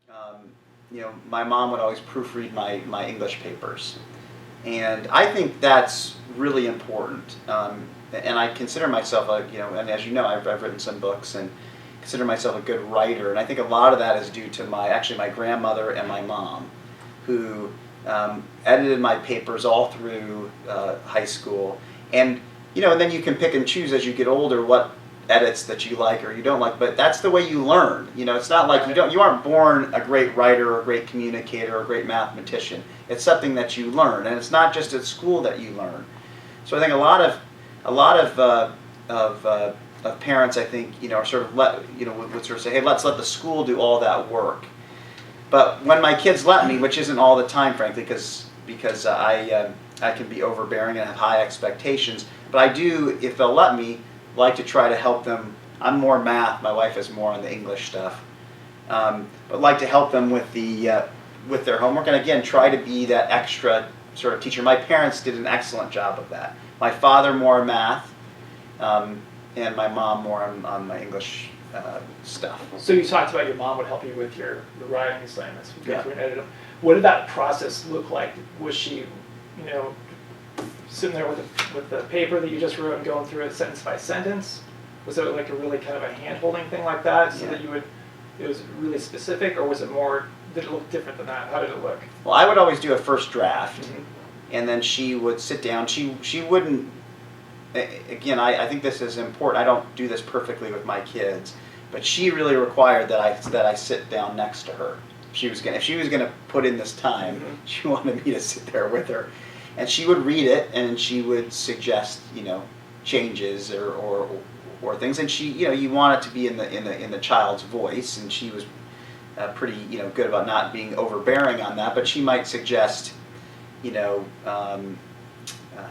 um, my mom would always proofread my English papers. And I think that's really important. And I consider myself and as you know, I've written some books and consider myself a good writer. And I think a lot of that is due to my grandmother and my mom, who edited my papers all through high school. And, and then you can pick and choose as you get older what edits that you like or you don't like, but that's the way you learn. It's not like you aren't born a great writer or a great communicator or a great mathematician. It's something that you learn, and it's not just at school that you learn. So I think a lot of parents, I think, are sort of would sort of say, hey, let's let the school do all that work. But when my kids let me, which isn't all the time, frankly, because I can be overbearing and have high expectations, but I do, if they'll let me, like to try to help them. I'm more math. My wife is more on the English stuff, but like to help them with their homework. And again, try to be that extra sort of teacher. My parents did an excellent job of that. My father more math, and my mom more on my English stuff. So you talked about your mom would help you with your writing assignments. What did that process look like? Was she, sitting there with the paper that you just wrote and going through it sentence by sentence? Was it like a really kind of a hand-holding thing like that, so that it was really specific, or was it more, did it look different than that? How did it look? Well, I would always do a first draft, and then she would sit down. She wouldn't, again, I think this is important. I don't do this perfectly with my kids, but she really required that I sit down next to her. If she was gonna put in this time, she wanted me to sit there with her. And she would read it, and she would suggest, changes or things. And she, you want it to be in the child's voice, and she was pretty, good about not being overbearing on that. But she might suggest, hey,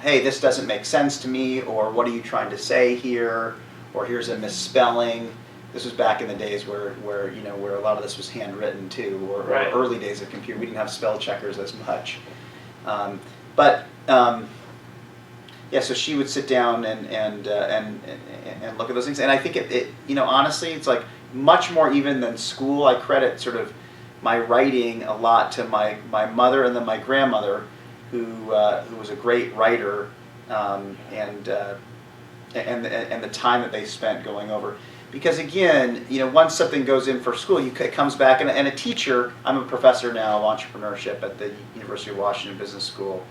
this doesn't make sense to me, or what are you trying to say here, or here's a misspelling. This was back in the days where a lot of this was handwritten too, or early days of computer. We didn't have spell checkers as much. So she would sit down and look at those things, and I think it honestly, it's like much more even than school. I credit sort of my writing a lot to my mother and then my grandmother, who was a great writer, and the time that they spent going over. Because again, once something goes in for school, it comes back, and a teacher. I'm a professor now of entrepreneurship at the University of Washington Business School.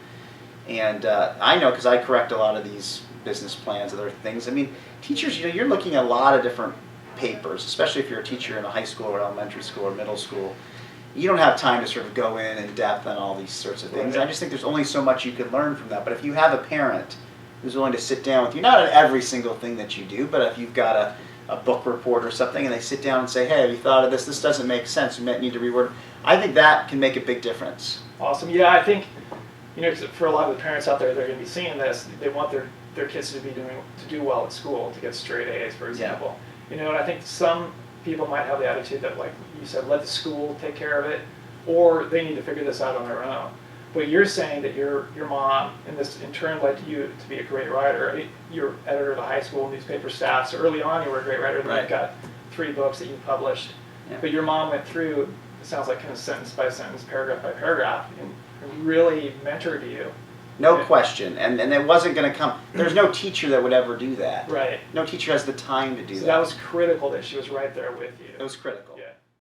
And I know, because I correct a lot of these business plans, other things. I mean, teachers, you're looking at a lot of different papers, especially if you're a teacher in a high school or elementary school or middle school. You don't have time to sort of go in depth on all these sorts of things. I just think there's only so much you can learn from that. But if you have a parent who's willing to sit down with you, not on every single thing that you do, but if you've got a book report or something, and they sit down and say, hey, have you thought of this? This doesn't make sense. You might need to reword. I think that can make a big difference. Awesome. Yeah, I think, for a lot of the parents out there, they're going to be seeing this. They want their kids to do well at school, to get straight A's, for example. And I think some people might have the attitude that, like you said, let the school take care of it, or they need to figure this out on their own. But you're saying that your mom, in turn, led you to be a great writer. You're editor of the high school newspaper staff, so early on you were a great writer. Then you've got 3 books that you published. Yeah. But your mom went through, it sounds like kind of sentence by sentence, paragraph by paragraph, and really mentored you. No question. And it wasn't going to come. There's no teacher that would ever do that. Right. No teacher has the time to do that. So that was critical that she was right there with you. It was critical.